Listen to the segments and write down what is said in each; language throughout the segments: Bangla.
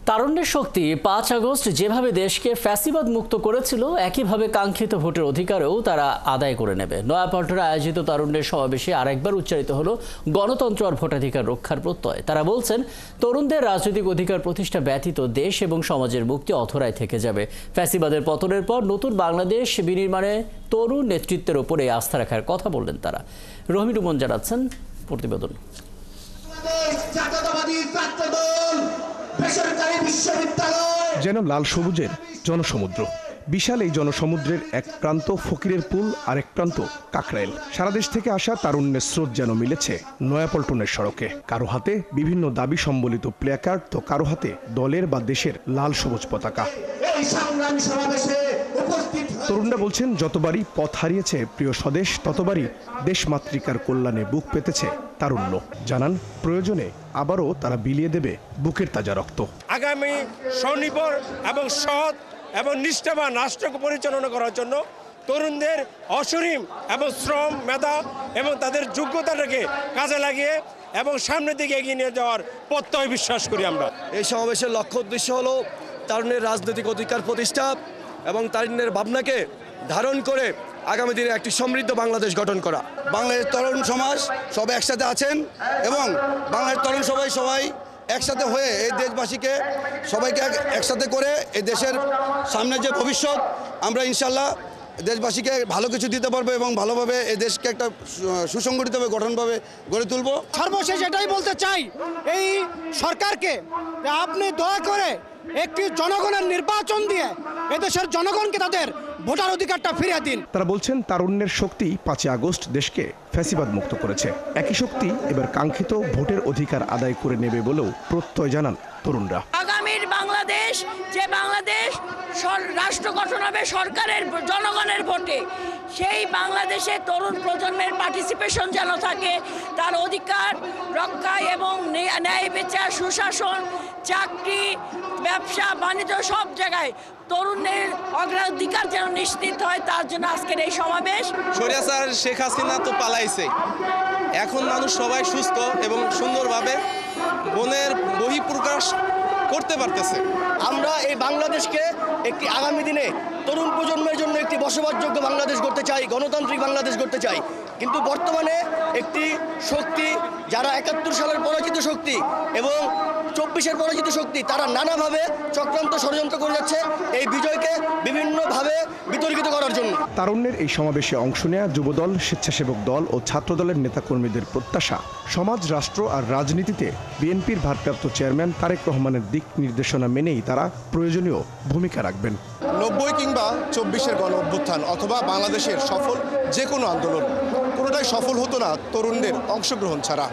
তারুণ্যের শক্তি ৫ আগস্ট যেভাবে দেশকে ফ্যাসিবাদ মুক্ত করেছিল একইভাবে কাঙ্ক্ষিত ভোটের অধিকারও তারা আদায় করে নেবে। নয়াপল্টনে আয়োজিত তারুণ্যের সমাবেশে আরেকবার উচ্চারিত হলো গণতন্ত্র আর ভোটাধিকার রক্ষার প্রত্যয়। তারা বলছেন, তরুণদের রাজনৈতিক অধিকার প্রতিষ্ঠা ব্যতীত দেশ এবং সমাজের মুক্তি অধরায় থেকে যাবে। ফ্যাসিবাদের পতনের পর নতুন বাংলাদেশ বিনির্মাণে তরুণ নেতৃত্বের ওপরে আস্থা রাখার কথা বললেন তারা। রহিম রুমন জানাচ্ছেন প্রতিবেদন। যেন লাল সবুজের জনসমুদ্র। বিশাল এই জনসমুদ্রের এক প্রান্ত ফকিরের পুল, আরেক প্রান্ত কাকরাইল। সারা দেশ থেকে আসা তারুণ্যের স্রোত যেন মিলেছে নয়াপল্টনের সড়কে। কারো হাতে বিভিন্ন দাবি সম্বলিত প্ল্যাকার্ড, তো কারো হাতে দলের বা দেশের লাল সবুজ পতাকা। তরুণরা বলছেন, যতবারই পথ হারিয়েছে প্রিয় স্বদেশ, ততবারই দেশমাতৃকার কল্যাণে বুক পেতেছে তারুণ্য। জানান, প্রয়োজনে আবারও তারা বিলিয়ে দেবে বুকের তাজা রক্ত। আগামী স্বনির্ভর এবং সৎ এবং নিষ্ঠাবান রাষ্ট্রকে পরিচালনা করার জন্য তরুণদের অসীম এবং শ্রম, মেধা এবং তাদের যোগ্যতাটাকে কাজে লাগিয়ে এবং সামনের দিকে এগিয়ে নিয়ে যাওয়ার প্রত্যয় বিশ্বাস করি আমরা। এই সমাবেশের লক্ষ্য উদ্দেশ্য হলো তারুণ্যের রাজনৈতিক অধিকার প্রতিষ্ঠা এবং তারুণ্যের ভাবনাকে ধারণ করে আগামী দিনে একটি সমৃদ্ধ বাংলাদেশ গঠন করা। বাংলাদেশের তরুণ সমাজ সবাই একসাথে আছেন এবং বাংলাদেশের তরুণ সবাই একসাথে হয়ে এই দেশবাসীকে সবাইকে একসাথে করে এই দেশের সামনে যে ভবিষ্যৎ, আমরা ইনশাল্লাহ দেশবাসীকে ভালো কিছু দিতে পারবো এবং ভালোভাবে এই দেশকে একটা সুসংগঠিতভাবে গঠনভাবে গড়ে তুলব। সর্বশেষ এটাই বলতে চাই এই সরকারকে, আপনি দয়া করে একটি জনগণের নির্বাচন দিয়ে এদেশের জনগণকে তাদের ভোটার অধিকারটা ফিরিয়ে দিন। তারা বলছেন, তারুণ্যের শক্তি ৫ আগস্ট দেশকে ফ্যাসিবাদ মুক্ত করেছে। একই শক্তি এবার কাঙ্ক্ষিত ভোটের অধিকার আদায় করে নেবে বলেও প্রত্যয় জানান তরুণরা। আগামীর বাংলাদেশ, যে বাংলাদেশ রাষ্ট্র গঠন হবে সরকারের জনগণের ভোটে, সেই বাংলাদেশে তরুণ প্রজন্মের পার্টিসিপেশন যেন থাকে, তার অধিকার রক্ষায় এবং ন্যায় বিচার, সুশাসন, চাকরি, ব্যবসা বাণিজ্য সব জায়গায় তরুণের অগ্রাধিকার যেন নিশ্চিত হয়, তার জন্য আজকের এই সমাবেশ। স্বৈরাচার শেখ হাসিনা তো পালাইছে, এখন মানুষ সবাই সুস্থ এবং সুন্দরভাবে মনের বহিঃপ্রকাশ করতে পারতেছে। আমরা এই বাংলাদেশকে একটি আগামী দিনে তরুণ প্রজন্মের জন্য একটি বসবাসযোগ্য বাংলাদেশ গড়তে চাই, গণতান্ত্রিক বাংলাদেশ গড়তে চাই। কিন্তু বর্তমানে একটি শক্তি, যারা ৭১ সালের পরাজিত শক্তি এবং ২৪-এর পরাজিত শক্তি, তারা নানাভাবে চক্রান্ত ষড়যন্ত্র করে যাচ্ছে এই বিজয়কে বিভিন্নভাবে বিতর্কিত করার জন্য। তারুণ্যের এই সমাবেশে অংশ নেয়া যুবদল, স্বেচ্ছাসেবক দল ও ছাত্রদলের নেতাকর্মীদের প্রত্যাশা, সমাজ, রাষ্ট্র আর রাজনীতিতে বিএনপির ভারপ্রাপ্ত চেয়ারম্যান তারেক রহমানের দিক নির্দেশনা মেনেই তারা প্রয়োজনীয় ভূমিকা রাখবেন। ৯০ কিংবা ২৪-এর গণ অভ্যুত্থান অথবা বাংলাদেশের সফল যে কোনো আন্দোলন, কোনোটাই সফল হতো না তরুণদের অংশগ্রহণ ছাড়া।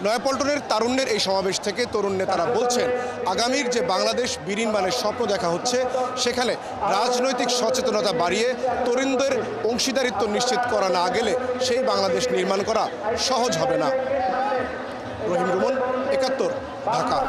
নয়াপল্টনের তারুণ্যের এই সমাবেশ থেকে তরুণ নেতারা বলছেন, আগামীর যে বাংলাদেশ বিনির্মাণের স্বপ্ন দেখা হচ্ছে, সেখানে রাজনৈতিক সচেতনতা বাড়িয়ে তরুণদের অংশীদারিত্ব নিশ্চিত করা না গেলে সেই বাংলাদেশ নির্মাণ করা সহজ হবে না। রহিম রুমন, ৭১, ঢাকা।